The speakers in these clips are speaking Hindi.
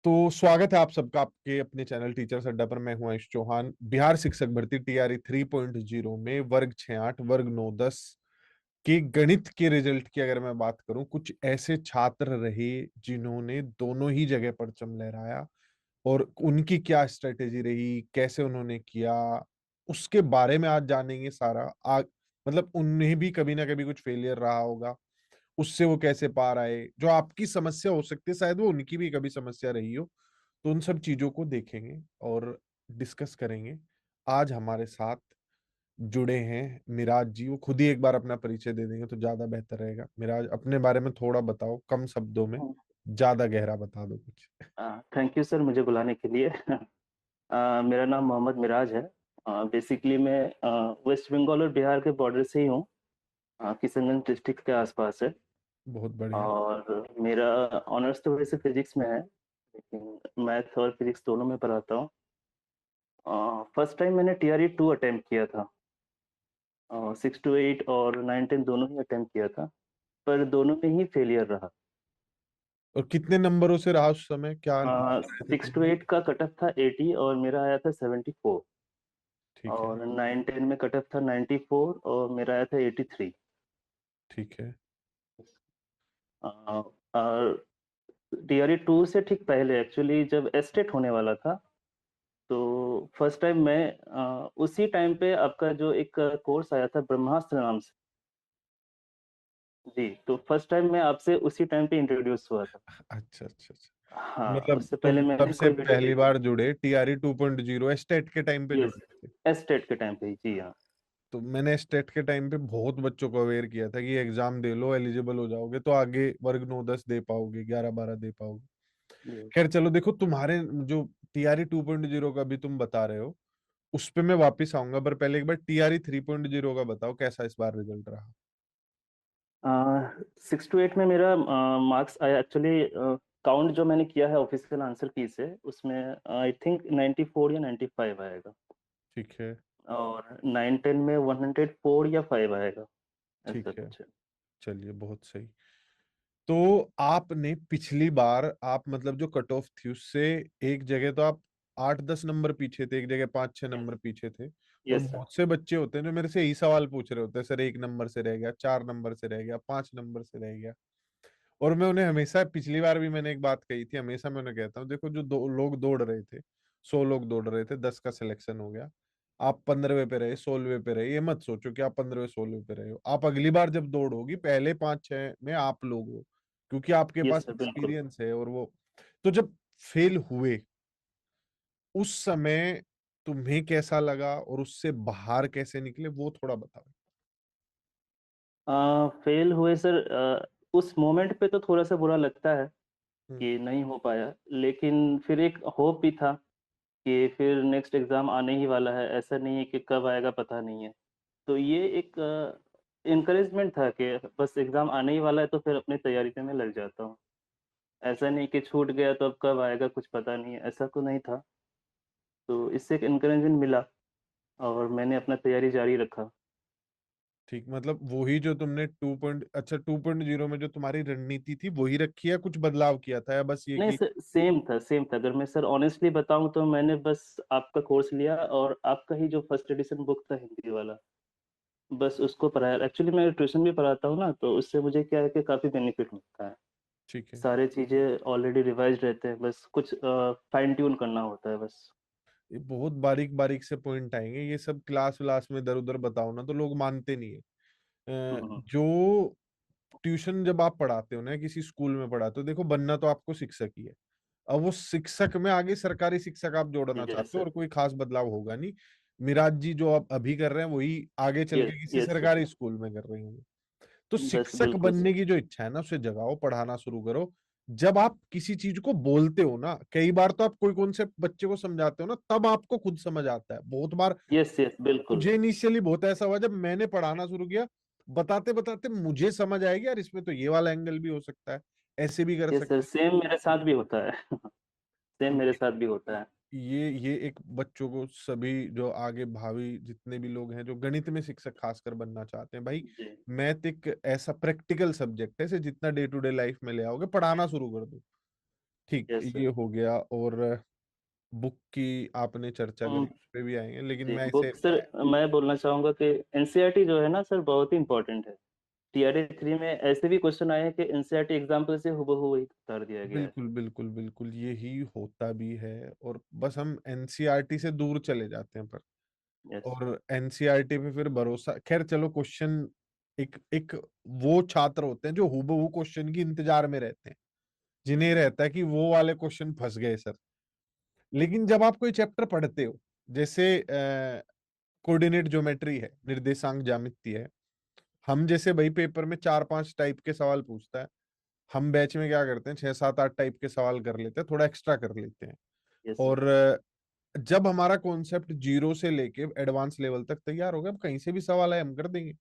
तो स्वागत है आप सबका आपके अपने चैनल टीचर्स अड्डा पर। मैं हूं आयुष चौहान। बिहार शिक्षक भर्ती टीआरई 3.0 में वर्ग 6-8 वर्ग 9-10 के गणित के रिजल्ट की अगर मैं बात करूं, कुछ ऐसे छात्र रहे जिन्होंने दोनों ही जगह परचम लहराया और उनकी क्या स्ट्रेटेजी रही, कैसे उन्होंने किया, उसके बारे में आज जानेंगे सारा। मतलब उन्हें भी कभी ना कभी कुछ फेलियर रहा होगा, उससे वो कैसे पार आए। जो आपकी समस्या हो सकती है शायद वो उनकी भी कभी समस्या रही हो। तो उन सब चीजों को देखेंगे और डिस्कस करेंगे। आज हमारे साथ जुड़े हैं मिराज जी। वो खुद ही एक बार अपना परिचय दे देंगे तो ज्यादा बेहतर रहेगा। मिराज, अपने बारे में थोड़ा बताओ, कम शब्दों में, ज्यादा गहरा बता दो कुछ। थैंक यू सर मुझे बुलाने के लिए। मेरा नाम मोहम्मद मिराज है। बेसिकली मैं वेस्ट बंगाल और बिहार के बॉर्डर से ही हूँ। किशनगंज डिस्ट्रिक्ट के आसपास है। बहुत बढ़िया। और मेरा ऑनर्स तो वैसे फिजिक्स में है, लेकिन मैथ और फिजिक्स दोनों में पढ़ाता हूँ। फर्स्ट टाइम मैंने टीआरई 2 अटेम्प्ट किया था। 6 to 8 और 9 10 दोनों ही अटेम्प्ट किया था, पर दोनों में ही फेलियर रहा। और कितने नंबरों से रहा उस समय, क्या आए थे 6 to 8 का कट ऑफ था 80 और मेरा आया था 74। ठीक है। और 9 10 में कट ऑफ था 94 और मेरा आया था 83। ठीक है। टीआरई 2 से ठीक पहले एक्चुअली जब एस्टेट होने वाला था, तो फर्स्ट टाइम मैं उसी टाइम पे आपका जो एक कोर्स आया था ब्रह्मास्त्र नाम से। जी, तो फर्स्ट टाइम मैं आपसे उसी टाइम पे इंट्रोड्यूस हुआ था। अच्छा अच्छा अच्छा। हाँ, मतलब उससे पहले तुम मैंने सबसे कोई वीडियो पहली देखा। बार जुड़े टीआरई 2.0 एस्टेट के टाइम पे यस, जुड़े थे? एस्टेट के टाइम पे ही, जी हाँ। तो मैंने स्टेट के टाइम पे बहुत बच्चों को अवेयर किया था कि एग्जाम दे लो, एलिजिबल हो जाओगे तो आगे वर्ग 9-10 दे पाओगे, 11-12 दे पाओगे। Yes. खैर चलो, देखो तुम्हारे जो टीआरई 2.0 का भी तुम बता रहे हो उस पे मैं वापस आऊंगा, पर पहले एक बार टीआरई 3.0 का बताओ कैसा इस बार रिजल्ट रहा। 6 to 8 में मेरा मार्क्स आया एक्चुअली। काउंट जो मैंने किया है ऑफिशियल आंसर की से, उसमें आई थिंक 94 या 95 आएगा। ठीक है। और 9 10 में 104 या 5 आएगा, ऐसा ठीक है। कुछ है। चलिए, बहुत सही। तो आपने पिछली बार, आप मतलब जो कट ऑफ थी उससे एक जगह तो आप 8-10 नंबर पीछे थे, एक जगह 5-6 नंबर पीछे थे। और यस सर। बहुत से बच्चे होते हैं जो मेरे से यही सवाल पूछ रहे होते हैं, सर 1 नंबर से रह गया, 4 नंबर से रह गया, 5 नंबर से रह गया। और मैं उन्हें हमेशा, पिछली बार भी मैंने एक बात कही थी, हमेशा मैं उन्हें कहता हूँ, देखो जो दो लोग दौड़ रहे थे, 100 लोग दौड़ रहे थे, 10 का सिलेक्शन हो गया। आप 15वें पे रहे, 16वें पे रहे, ये मत सोचो कि आप 15वें 16वें पे रहे हो। आप अगली बार जब दौड़ होगी पहले 5-6 में आप लोग हो, क्योंकि आपके यस पास सर, बिल्कुल। एक्सपीरियंस है। और वो, तो जब फेल हुए उस समय तुम्हें कैसा लगा और उससे बाहर कैसे निकले, वो थोड़ा बताओ। फेल हुए सर। उस मोमेंट पे तो थोड़ा सा बुरा लगता है हम्म। कि नहीं हो पाया, लेकिन फिर एक होप भी था कि फिर नेक्स्ट एग्जाम आने ही वाला है, ऐसा नहीं है कि कब आएगा पता नहीं है। तो ये एक इनकरेजमेंट था कि बस एग्जाम आने ही वाला है, तो फिर अपनी तैयारी पे मैं लग जाता हूँ। ऐसा नहीं कि छूट गया तो अब कब आएगा कुछ पता नहीं है, ऐसा तो नहीं था। तो इससे एक इनकरेजमेंट मिला और मैंने अपना तैयारी जारी रखा। ठीक, मतलब वही जो तुमने 2.0 में जो तुम्हारी रणनीति थी वही रखी है, कुछ बदलाव किया था, या बस ये नहीं कि? सर, सेम था, सेम था। अगर मैं सर ऑनेस्टली बताऊं तो मैंने बस आपका कोर्स लिया और आपका ही जो फर्स्ट एडिशन बुक था हिंदी वाला, बस उसको पढ़ाया। एक्चुअली मैं ट्यूशन भी पढ़ाता हूँ ना, तो उससे मुझे क्या है कि काफ़ी बेनिफिट मिलता है। ठीक है। सारे चीज़ें ऑलरेडी रिवाइज रहते हैं, बस कुछ फाइन ट्यून करना होता है बस। ये बहुत बारीक बारीक से पॉइंट आएंगे, ये सब क्लास व्लास में इधर उधर बताओ ना तो लोग मानते नहीं है। हम्म। जो ट्यूशन जब आप पढ़ाते हो ना, किसी स्कूल में पढ़ाते हो, देखो बनना तो आपको शिक्षक ही है। अब वो शिक्षक में आगे सरकारी शिक्षक आप जोड़ना यस चाहते हो सर। और कोई खास बदलाव होगा नहीं। मिराज जी जो आप अभी कर रहे हैं वही आगे चल यस के किसी यस सर। सरकारी स्कूल में कर रहे होंगे। तो बस शिक्षक बिल्कुल बनने सर। की जो इच्छा है ना उसे जगाओ, पढ़ाना शुरू करो। जब आप किसी चीज को बोलते हो ना, कई बार तो आप कोई कॉन्सेप्ट बच्चे को समझाते हो ना, तब आपको खुद समझ आता है। बहुत बार यस यस, बिल्कुल। मुझे इनिशियली बहुत ऐसा हुआ, जब मैंने पढ़ाना शुरू किया, बताते बताते मुझे समझ आएगी यार, इसमें तो ये वाला एंगल भी हो सकता है, ऐसे भी कर यस सर, सकते हैं। सेम मेरे साथ भी होता है। सेम तो मेरे साथ भी होता है। ये एक बच्चों को, सभी जो आगे भावी जितने भी लोग हैं जो गणित में शिक्षक खासकर बनना चाहते हैं भाई, जी। मैथ एक ऐसा प्रैक्टिकल सब्जेक्ट है, इसे जितना डे टू डे लाइफ में ले आओगे, पढ़ाना शुरू कर दो। ठीक, यस सर। ये हो गया। और बुक की आपने चर्चा उम, करी, उस पे भी आएंगे, लेकिन जी, मैं इसे बुक सर मैं बोलना चाहूँगा कि एनसीईआरटी जो है ना सर बहुत ही इम्पोर्टेंट है। टीआरई 3 में ऐसे भी क्वेश्चन आए हैं कि एनसीईआरटी एग्ज़ाम्पल से हूबहू वही उतार दिया गया है। बिल्कुल बिल्कुल बिल्कुल यही होता भी है, और बस हम एनसीईआरटी से दूर चले जाते हैं पर। यस, और एनसीईआरटी पे फिर भरोसा, खैर चलो, क्वेश्चन एक एक वो छात्र होते हैं जो हूबहू क्वेश्चन की इंतजार में रहते हैं, जिन्हें रहता है कि वो वाले क्वेश्चन फंस गए सर। लेकिन जब आप कोई चैप्टर पढ़ते हो, जैसे कोऑर्डिनेट ज्योमेट्री है, निर्देशांक ज्यामिति है, हम जैसे भाई पेपर में 4-5 टाइप के सवाल पूछता है, हम बैच में क्या करते हैं, 6-7-8 टाइप के सवाल कर लेते हैं, थोड़ा एक्स्ट्रा कर लेते हैं। यस सर, और जब हमारा कॉन्सेप्ट जीरो से लेके एडवांस लेवल तक तैयार हो गया, अब कहीं से भी सवाल है हम कर देंगे।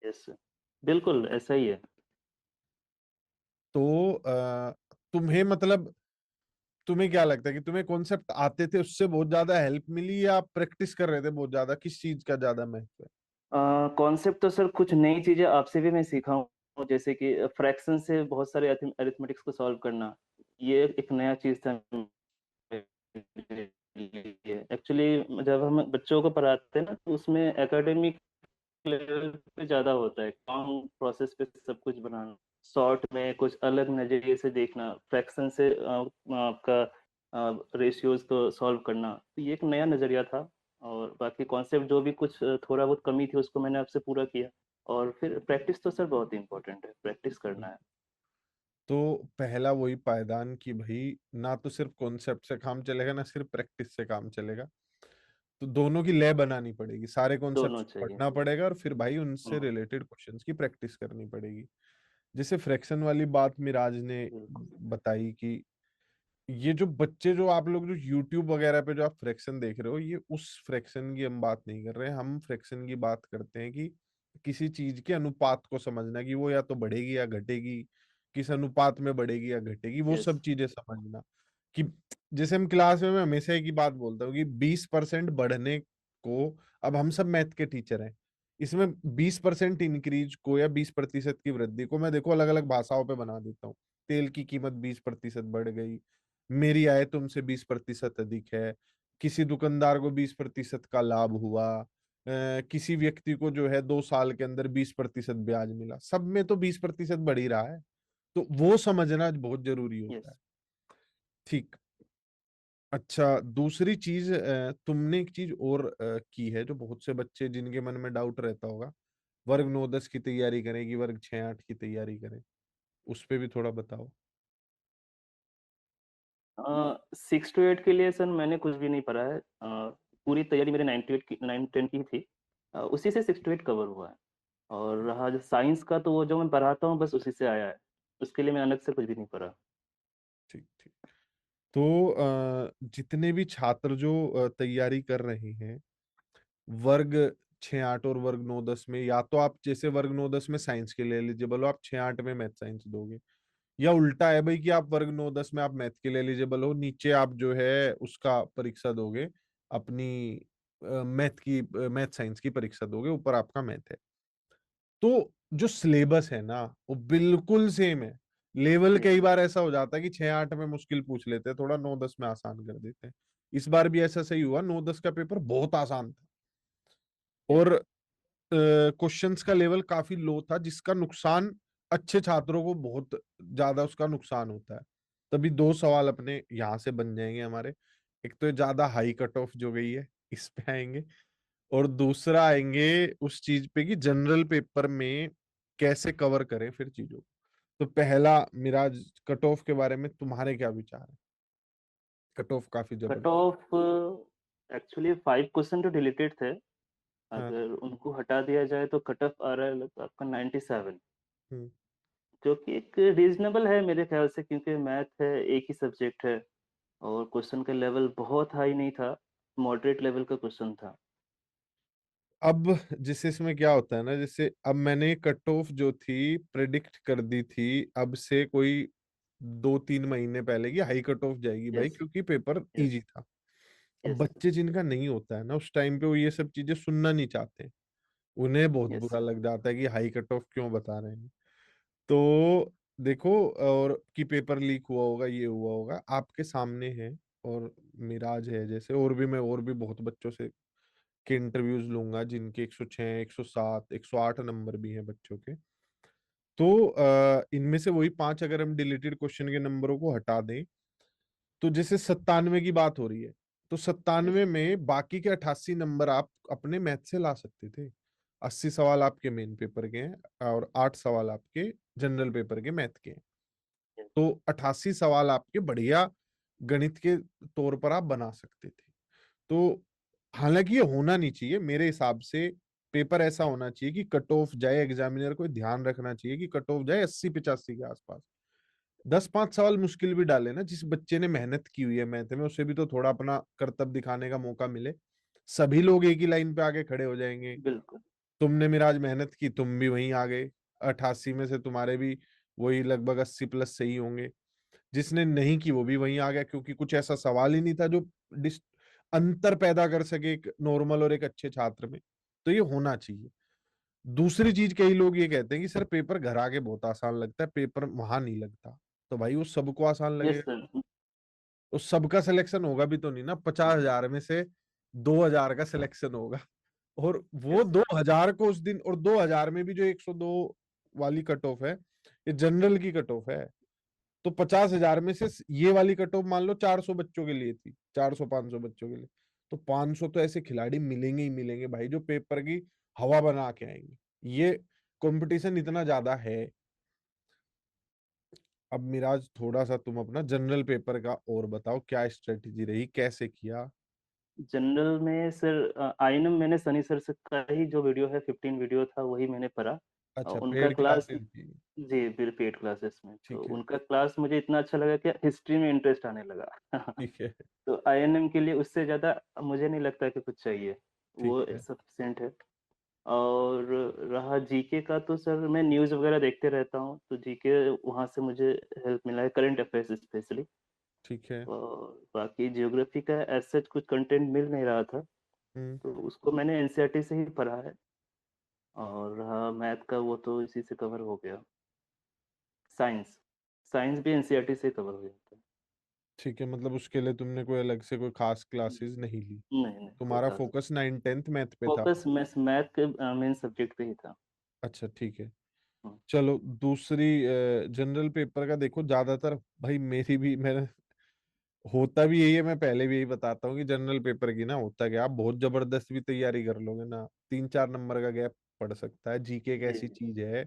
Yes sir. बिल्कुल, ऐसा ही है। तो तुम्हें मतलब, तुम्हें क्या लगता है कि तुम्हें कॉन्सेप्ट आते थे उससे बहुत ज्यादा हेल्प मिली, या आप प्रैक्टिस कर रहे थे बहुत ज्यादा, किस चीज का ज्यादा महत्व है? कॉन्सेप्ट तो सर कुछ नई चीज़ें आपसे भी मैं सीखा हूँ, जैसे कि फ्रैक्शन से बहुत सारे अरिथमेटिक्स को सॉल्व करना, ये एक नया चीज़ था मेरे लिए। एक्चुअली जब हम बच्चों को पढ़ाते हैं ना, तो उसमें एकेडमिक लेवल पे ज़्यादा होता है, काम प्रोसेस पे सब कुछ बनाना। शॉर्ट में कुछ अलग नज़रिए से देखना, फ्रैक्शन से आपका रेशियोज़ को सॉल्व करना, तो ये एक नया नज़रिया था। और बाकी कॉन्सेप्ट जो भी कुछ थोड़ा बहुत कमी थी, उसको मैंने आपसे पूरा किया। और फिर प्रैक्टिस तो सर बहुत ही इम्पोर्टेंट है, प्रैक्टिस करना है। तो पहला वही पायदान कि भाई, ना तो सिर्फ कॉन्सेप्ट से काम चलेगा, ना सिर्फ प्रैक्टिस से काम चलेगा, तो दोनों की लय बनानी पड़ेगी, सारे दोनों कॉन्सेप्ट्स चाहिए। पढ़ना पड़ेगा, और फिर भाई उनसे हुँ, रिलेटेड क्वेश्चंस की प्रैक्टिस करनी पड़ेगी। जैसे फ्रैक्शन वाली बात मिराज ने बिल्कुल। बताई कि ये जो बच्चे, जो आप लोग जो यूट्यूब वगैरह पे जो आप फ्रैक्शन देख रहे हो, ये उस फ्रैक्शन की हम बात नहीं कर रहे हैं, हम फ्रैक्शन की बात करते हैं कि किसी चीज के अनुपात को समझना, कि वो या तो बढ़ेगी या घटेगी, किस अनुपात में बढ़ेगी या घटेगी, वो यस, सब चीजें समझना। कि जैसे हम क्लास में, मैं हमेशा एक ही बात बोलता हूँ कि 20% बढ़ने को, अब हम सब मैथ के टीचर हैं, इसमें 20% इंक्रीज को या 20% की वृद्धि को मैं देखो अलग अलग भाषाओं पे बना देता हूँ। तेल की कीमत 20% बढ़ गई, मेरी आय तुमसे 20% अधिक है, किसी दुकानदार को 20% का लाभ हुआ, किसी व्यक्ति को जो है 2 साल के अंदर 20% ब्याज मिला, सब में तो 20% बढ़ ही रहा है। तो वो समझना बहुत जरूरी होता है। यस। ठीक। अच्छा, दूसरी चीज, तुमने एक चीज और की है, जो बहुत से बच्चे जिनके मन में डाउट रहता होगा, वर्ग 9-10 की तैयारी करें कि वर्ग 6-8 की तैयारी करें, उस पे भी थोड़ा बताओ। 6 टू 8 के लिए सर मैंने कुछ भी नहीं पढ़ा है। पूरी तैयारी मेरे 9 टू 8 की 9-10 की थी। उसी से 6 टू 8 कवर हुआ है। और रहा जो साइंस का, तो वो जो मैं पढ़ाता हूँ बस उसी से आया है। उसके लिए मैंने अलग से कुछ भी नहीं पढ़ा। ठीक ठीक। तो जितने भी छात्र जो तैयारी कर रहे हैं वर्ग 6-8 और वर्ग 9-10 में, या तो आप जैसे वर्ग 9-10 में साइंस के लिए एलिजिबल हो, आप 6-8 में मैथ साइंस दोगे, या उल्टा है भाई कि आप वर्ग 9-10 में आप मैथ के लिए एलिजिबल हो, नीचे आप जो है उसका परीक्षा दोगे, अपनी मैथ साइंस की परीक्षा दोगे, ऊपर आपका मैथ है। तो जो सिलेबस है ना, वो बिल्कुल सेम है। लेवल सेम कई है। बार ऐसा हो जाता है कि 6-8 में मुश्किल पूछ लेते हैं, थोड़ा 9-10 में आसान कर देते हैं। इस बार भी ऐसा सही हुआ, 9-10 का पेपर बहुत आसान था, यस, और क्वेश्चंस का लेवल काफी लो था, जिसका नुकसान अच्छे छात्रों को बहुत ज्यादा उसका नुकसान होता है। तभी दो सवाल अपने यहाँ से बन जाएंगे हमारे। एक तो ज्यादा हाई कट ऑफ जो गई है, इस पे आएंगे, और दूसरा आएंगे उस चीज पे कि जनरल पेपर में कैसे कवर करें फिर चीजों को। तो पहला, मिराज, कट ऑफ के बारे में तुम्हारे क्या विचार है? कट ऑफ काफी कट जबरदस्त। ऑफ एक्चुअली 5 क्वेश्चन तो डिलीटेड थे। हाँ। अगर उनको हटा दिया जाए तो कट ऑफ आ रहा है लगभग आपका 97, हम्म। जो कि एक रीज़नेबल है मेरे ख्याल से, क्योंकि मैथ है, एक ही सब्जेक्ट है। और क्वेश्चन का लेवल बहुत हाई नहीं था, मॉडरेट लेवल का क्वेश्चन था। अब जिस इसमें क्या होता है ना, जैसे अब मैंने कट ऑफ जो थी प्रेडिक्ट कर दी थी, अब से कोई 2-3 महीने पहले की हाई कट ऑफ जाएगी भाई, यस, क्योंकि पेपर यस, इजी था। अब यस, बच्चे जिनका नहीं होता है ना उस टाइम पे, वो ये सब चीजें सुनना नहीं चाहते, उन्हें बहुत यस, बुरा लग जाता है कि हाई कट ऑफ क्यों बता रहे हैं। तो देखो, और कि पेपर लीक हुआ होगा, ये हुआ होगा, आपके सामने है। और मिराज है जैसे, और भी मैं और भी बहुत बच्चों से के इंटरव्यूज लूंगा जिनके 106, 107, 108 नंबर भी हैं बच्चों के। तो इनमें से वही 5 अगर हम डिलीटेड क्वेश्चन के नंबरों को हटा दें, तो जैसे 97 की बात हो रही है, तो यस, 97 में बाकी के 88 नंबर आप अपने मैथ से ला सकते थे। 80 सवाल आपके मेन पेपर के हैं और 8 सवाल आपके जनरल पेपर के मैथ के हैं। यस, तो 88 सवाल आपके बढ़िया गणित के तौर पर आप बना सकते थे। तो हालांकि ये होना नहीं चाहिए मेरे हिसाब से। पेपर ऐसा होना चाहिए कि कट ऑफ जाए, एग्जामिनर को ध्यान रखना चाहिए कि कट ऑफ जाए 80-85 के आसपास। 10-5 सवाल मुश्किल भी डाले ना, जिस बच्चे ने मेहनत की हुई है मैथ में, उसे भी तो थोड़ा अपना करतब दिखाने का मौका मिले। सभी लोग एक ही लाइन पे आके खड़े हो जाएंगे। बिल्कुल, तुमने मिराज मेहनत की, तुम भी वहीं आ गए। 88 में से तुम्हारे भी वही लगभग 80 प्लस सही होंगे। जिसने नहीं की वो भी वहीं आ गया, क्योंकि कुछ ऐसा सवाल ही नहीं था जो अंतर पैदा कर सके एक नॉर्मल और एक अच्छे छात्र में। तो ये होना चाहिए। दूसरी चीज, कई लोग ये कहते हैं कि सर पेपर घर आके बहुत आसान लगता है, पेपर वहां नहीं लगता। तो भाई वो सबको आसान यस लगेगा, सर, तो सबका सिलेक्शन होगा भी तो नहीं ना। 50,000 में से 2,000 का सिलेक्शन होगा। और वो यस, 2,000 को उस दिन, और 2,000 में भी जो 102 वाली कट ऑफ है, ये जनरल की कट ऑफ है। तो 50,000 में से ये वाली कट ऑफ मान लो 400 बच्चों के लिए थी, 400-500 बच्चों के लिए। तो 500 तो ऐसे खिलाड़ी मिलेंगे ही मिलेंगे भाई, जो पेपर की हवा बना के आएंगे। ये कंपटीशन इतना ज्यादा है। अब मिराज, थोड़ा सा तुम अपना जनरल पेपर का और बताओ, क्या स्ट्रेटेजी रही, कैसे किया? जनरल में सर आईएनएम मैंने सनी सर से का ही जो वीडियो है 15 वीडियो था वही मैंने पढ़ा। अच्छा, उनका पेड क्लास, क्लासेस थी। जी बिल पेड क्लासेस में, तो ठीक है। उनका क्लास मुझे इतना अच्छा लगा कि हिस्ट्री में इंटरेस्ट आने लगा। ठीक है। तो आईएनएम के लिए उससे ज़्यादा मुझे नहीं लगता कि कुछ चाहिए, ठीक वो है। सफिशिएंट है। और रहा जीके का, तो सर मैं न्यूज़ वगैरह देखते रहता हूँ, तो जीके वहाँ से मुझे हेल्प मिला है, करंट अफेयर्स स्पेशली। ठीक है। और बाकी जियोग्राफी का एज सच कुछ कंटेंट मिल नहीं रहा था, हम्म। तो उसको मैंने एनसीईआरटी से ही पढ़ा है। और रहा मैथ का, वो तो इसी से कवर हो गया। साइंस, साइंस भी एनसीईआरटी से कवर हो जाता है। ठीक है, मतलब उसके लिए तुमने कोई अलग से कोई खास क्लासेस नहीं ली? नहीं नहीं, कोई तुम्हारा खास फोकस 9-10th मैथ पे था? फोकस मैथ के मेन सब्जेक्ट पे ही था। अच्छा, ठीक है। हम्म, चलो, दूसरी जनरल पेपर का देखो, ज्यादातर भाई मेरी भी, मैंने होता भी यही है, मैं पहले भी यही बताता हूँ कि जनरल पेपर की ना होता क्या, आप बहुत जबरदस्त भी तैयारी कर लोगे ना, 3-4 नंबर का गैप पड़ सकता है। जीके एक जी ऐसी जी, चीज है,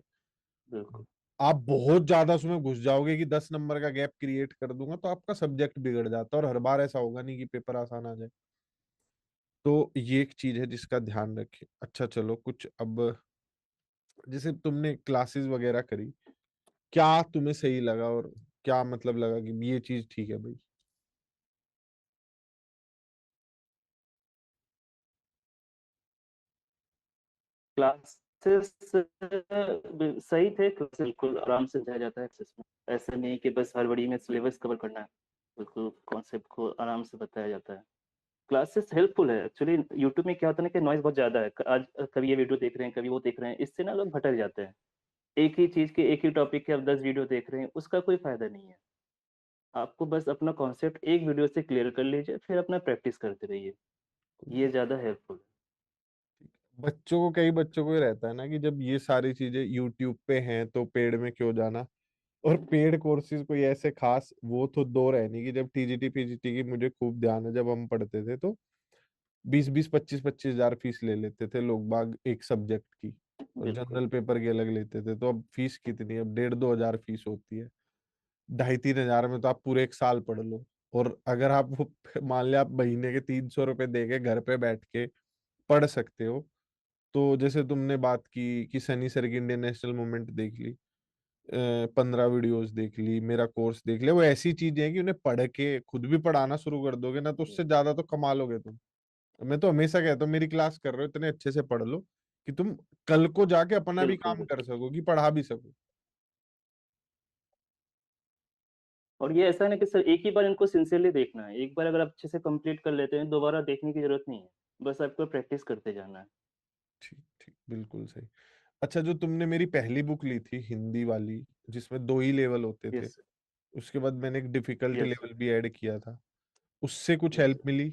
बिल्कुल आप बहुत ज्यादा उसमें घुस जाओगे कि 10 नंबर का गैप क्रिएट कर दूंगा, तो आपका सब्जेक्ट बिगड़ जाता है। और हर बार ऐसा होगा नहीं कि पेपर आसान आ जाए। तो ये एक चीज है जिसका ध्यान रखें। अच्छा चलो, कुछ अब जैसे तुमने क्लासेस वगैरह करी, क्या तुम्हें सही लगा, और क्या मतलब लगा कि ये चीज ठीक है भाई? क्लासेस सही थे, क्लास बिल्कुल आराम से जाया जाता है एक्सेस में, ऐसा नहीं कि बस हड़बड़ी में सिलेबस कवर करना है। बिल्कुल कॉन्सेप्ट को आराम से बताया जाता है। क्लासेस हेल्पफुल है एक्चुअली। यूट्यूब में क्या होता है ना कि नॉइज बहुत ज्यादा है, आज कभी ये वीडियो देख रहे हैं, कभी वो देख रहे हैं, इससे ना लोग भटक जाते हैं। एक ही चीज के, एक ही टॉपिक के आप 10 वीडियो देख रहे हैं, उसका कोई फायदा नहीं है। आपको बस अपना कॉन्सेप्ट एक वीडियो से क्लियर कर लीजिए, फिर अपना प्रैक्टिस करते रहिए, ये ज्यादा हेल्पफुल बच्चों को, कई बच्चों को ही रहता है ना कि जब ये सारी चीजें यूट्यूब पे हैं तो पेड में क्यों जाना। और पेड कोर्सेज कोई ऐसे खास वो तो दो है नहीं, कि जब टीजीटी पीजीटी की मुझे खूब ध्यान है, जब हम पढ़ते थे तो 20-20, 25-25 हजार फीस ले लेते थे लोग बाग एक सब्जेक्ट की। है। और बिल्कुल जनरल पेपर की अलग लेते थे। तो अब फीस कितनी है? अब 1,500-2,000 फीस होती है। 2,500-3,000 में तो आप पूरे एक साल पढ़ लो। और अगर आप वो मान लिया आप महीने के 300 रुपए दे के घर पे बैठ के पढ़ सकते हो। तो जैसे तुमने बात की कि सनी सर की इंडियन नेशनल मूवमेंट देख ली, 15 वीडियोस देख ली, मेरा कोर्स देख लिया, वो ऐसी चीजें हैं कि उन्हें पढ़ के खुद भी पढ़ाना शुरू कर दोगे ना, तो जी, उससे ज्यादा तो कमा लोगे तुम। मैं तो हमेशा कहता हूँ, मेरी क्लास कर रहे हो इतने अच्छे से पढ़ लो कि तुम कल को जाके अपना भी बिल्कुल काम कर बिल्कुल। सको, कि पढ़ा भी सको। और ये ऐसा है ना कि सर एक ही बार इनको सिंसियरली देखना है, एक बार अगर आप अच्छे से कंप्लीट कर लेते हैं, दोबारा देखने की जरूरत नहीं है, बस आपको प्रैक्टिस करते जाना है। ठीक ठीक, बिल्कुल सही। अच्छा, जो तुमने मेरी पहली बुक ली थी हिंदी वाली, जिसमें 2 ही लेवल होते थे, यस सर। उसके बाद मैंने एक डिफिकल्टी यस सर। लेवल भी ऐड किया था, उससे कुछ यस हेल्प सर। मिली?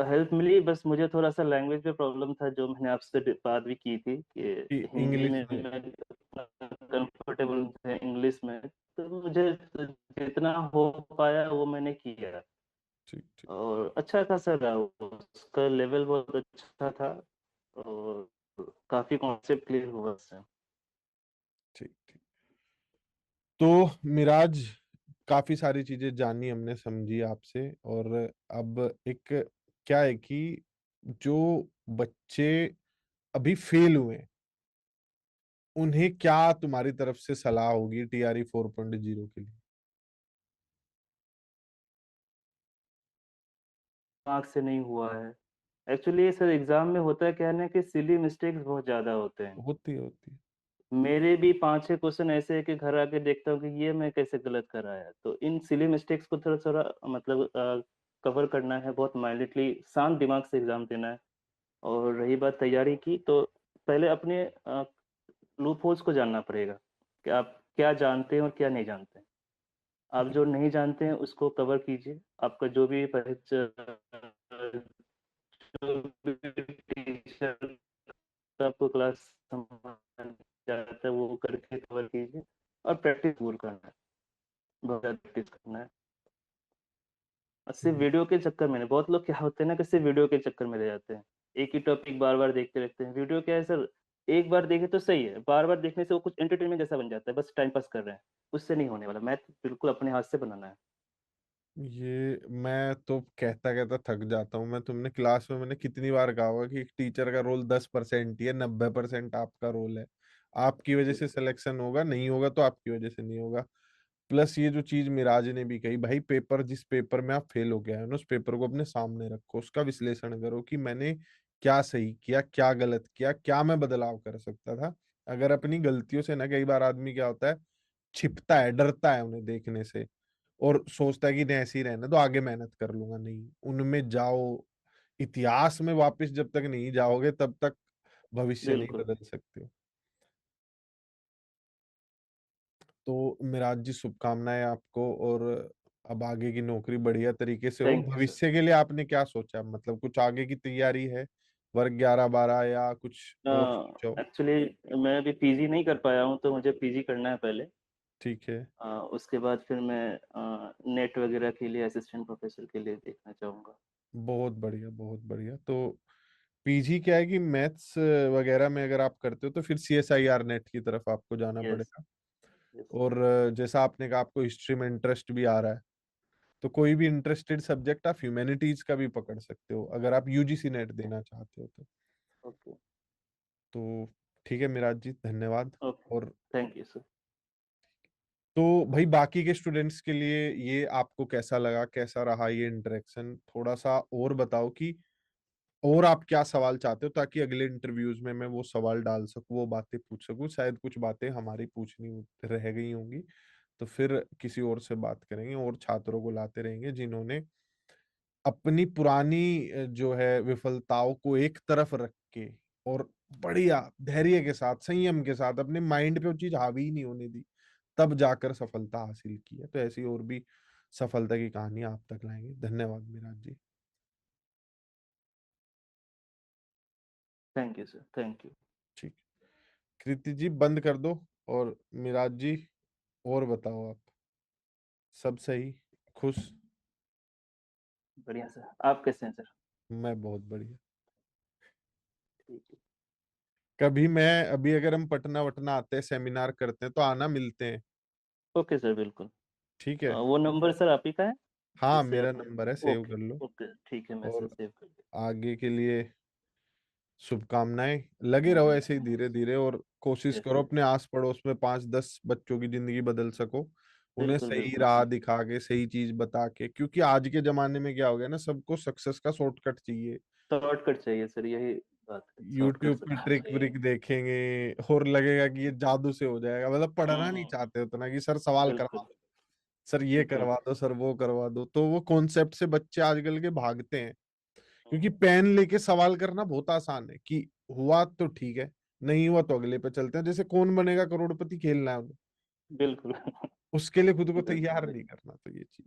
हेल्प मिली, बस मुझे थोड़ा-सा लैंग्वेज में प्रॉब्लम था, जो मैंने आपसे बात भी की थी कि कि हिंदी इंग्लिश में में? मैं कंफर्टेबल है, इंग्लिश में तो मुझे जितना हो पाया वो मैंने किया, ठीक, ठीक, और अच्छा खासा रहा वो, उसका लेवल बहुत अच्छा था, और काफ़ी कॉन्सेप्ट क्लियर हुआ उससे। ठीक, ठीक। तो मिराज, काफी सारी चीजें जानी हमने, समझी आपसे। और अब एक क्या है कि जो बच्चे अभी फेल हुए, उन्हें क्या तुम्हारी तरफ से सलाह होगी टीआरई 4.0 के लिए? दिमाग से नहीं हुआ है। एक्चुअली सर एग्ज़ाम में होता क्या है ना कि सिली मिस्टेक्स बहुत ज़्यादा होते हैं। होती है, होती है। मेरे भी 5-6 क्वेश्चन ऐसे हैं कि घर आके देखता हूँ कि ये मैं कैसे गलत कर आया। तो इन सिली मिस्टेक्स को थोड़ा-थोड़ा मतलब कवर करना है, बहुत माइल्डली शांत दिमाग से एग्ज़ाम देना है। और रही बात तैयारी की, तो पहले अपने लूप होल्स को जानना पड़ेगा कि आप क्या जानते हैं और क्या नहीं जानते हैं। आप जो नहीं जानते हैं उसको कवर कीजिए। आपका जो भी जो भी टीचर आपको क्लास समझ जाता है वो करके कवर कीजिए, और प्रैक्टिस ज़रूर करना है, बहुत ज़्यादा प्रैक्टिस करना है। और सिर्फ़ हम्म, वीडियो के चक्कर में नहीं, बहुत लोग क्या होते हैं ना कि सिर्फ़ वीडियो के चक्कर में रह जाते हैं। एक ही टॉपिक बार-बार देखते रहते हैं। वीडियो क्या है सर, एक बार देखे तो सही है, बार-बार देखने से वो कुछ एंटरटेनमेंट जैसा बन जाता है, बस टाइम पास कर रहे हैं। उससे नहीं होने वाला, मैथ बिल्कुल अपने हाथ से बनाना है। ये मैं तो कहता कहता थक जाता हूँ। मैं तुमने क्लास में, मैंने कितनी बार कहा होगा कि एक टीचर का रोल 10% ही है, 90% आपका रोल है। आपकी वजह जी, से सिलेक्शन होगा, नहीं होगा तो आपकी वजह से नहीं होगा। प्लस ये जो चीज मिराज ने भी कही, भाई पेपर, जिस पेपर में आप फेल हो गए हैं ना, उस पेपर को अपने सामने रखो, उसका विश्लेषण करो कि मैंने क्या सही किया, क्या गलत किया, क्या मैं बदलाव कर सकता था। अगर अपनी गलतियों से ना, कई बार आदमी क्या होता है, छिपता है, डरता है उन्हें देखने से, और सोचता है कि नहीं ऐसे ही रहना तो आगे मेहनत कर लूंगा। नहीं, उनमें जाओ। इतिहास में वापस जब तक नहीं जाओगे तब तक भविष्य नहीं बिल्कुल। बदल सकते हो। तो मिराज जी, शुभकामनाएं आपको। और अब आगे की नौकरी बढ़िया तरीके से हो। Thank you sir. भविष्य के लिए आपने क्या सोचा, मतलब कुछ आगे की तैयारी है, वर्ग 11-12 या कुछ और सोचा हो? एक्चुअली मैं अभी पीजी नहीं कर पाया हूँ, तो मुझे पीजी करना है पहले। ठीक है। उसके बाद फिर मैं नेट वगैरह के लिए, असिस्टेंट प्रोफेसर के लिए देखना चाहूँगा। बहुत बढ़िया, बहुत बढ़िया। तो पीजी क्या है कि मैथ्स वगैरह में अगर आप करते हो तो फिर सीएसआईआर नेट की तरफ आपको जाना यस। पड़ेगा। यस। और जैसा आपने कहा आपको हिस्ट्री में इंटरेस्ट भी आ रहा है, तो कोई भी इंटरेस्टेड सब्जेक्ट आप ह्यूमैनिटीज का भी पकड़ सकते हो अगर आप यूजीसी नेट देना चाहते हो तो। ओके। तो ठीक है मिराज जी, धन्यवाद। ओके। और थैंक यू सर। तो भाई, बाकी के स्टूडेंट्स के लिए ये आपको कैसा लगा, कैसा रहा ये इंटरेक्शन, थोड़ा सा और बताओ कि और आप क्या सवाल चाहते हो, ताकि अगले इंटरव्यूज में मैं वो सवाल डाल सकूं, वो बातें पूछ सकूं। शायद कुछ बातें हमारी पूछनी रह गई होंगी, तो फिर किसी और से बात करेंगे और छात्रों को लाते रहेंगे जिन्होंने अपनी पुरानी जो है विफलताओं को एक तरफ रख के, और बढ़िया धैर्य के साथ, संयम के साथ, अपने माइंड पे वो चीज हावी ही नहीं होने दी, तब जाकर सफलता हासिल की है। तो ऐसी और भी सफलता की कहानी आप तक लाएंगे। धन्यवाद Miraj ji. Thank you sir. Thank you. ठीक। कृति जी, बंद कर दो। और मिराज जी, और बताओ आप, सब सही, खुश? बढ़िया सर। आप कैसे हैं सर? मैं बहुत बढ़िया। ठीक है। कभी मैं, अभी अगर हम पटना वटना आते हैं, सेमिनार करते हैं, तो आना, मिलते हैं। ओके सर, बिल्कुल। ठीक है। वो नंबर सर आप ही का है? हाँ, जिससे मेरा आप। नंबर है, सेव ओके। कर लो। ओके, ठीक है, मैं सर और सेव कर लिया। आगे के लिए शुभकामनाएं। लगे हुँ, रहो हुँ। ऐसे ही धीरे धीरे, और कोशिश यस करो सर। अपने आस पड़ोस में 5-10 बच्चों की जिंदगी बदल सको, उन्हें बिल्कुल, सही बिल्कुल राह सर। दिखा के, सही चीज बता के। क्योंकि आज के जमाने में क्या हो गया ना, सबको सक्सेस का शॉर्टकट चाहिए। शॉर्टकट चाहिए सर, यही बात है, शॉर्टकट यूट्यूब पे सबको ट्रिक चाहिए। व्रिक देखेंगे और लगेगा कि ये जादू से हो जाएगा। मतलब हुँ, पढ़ना नहीं हुँ। चाहते उतना कि सर सवाल करवा बिल्कुल, दो, सर ये बिल्कुल। करवा दो, सर वो करवा दो। तो वो कॉन्सेप्ट से बच्चे आजकल के भागते हैं। हुँ, क्योंकि हुँ। पेन लेके सवाल करना बहुत आसान है कि हुआ तो ठीक है, नहीं हुआ तो अगले पे चलते हैं, जैसे कौन बनेगा करोड़पति खेलना है उन्हें, बिल्कुल। उसके लिए खुद को बिल्कुल, तैयार बिल्कुल। नहीं करना, तो ये चीज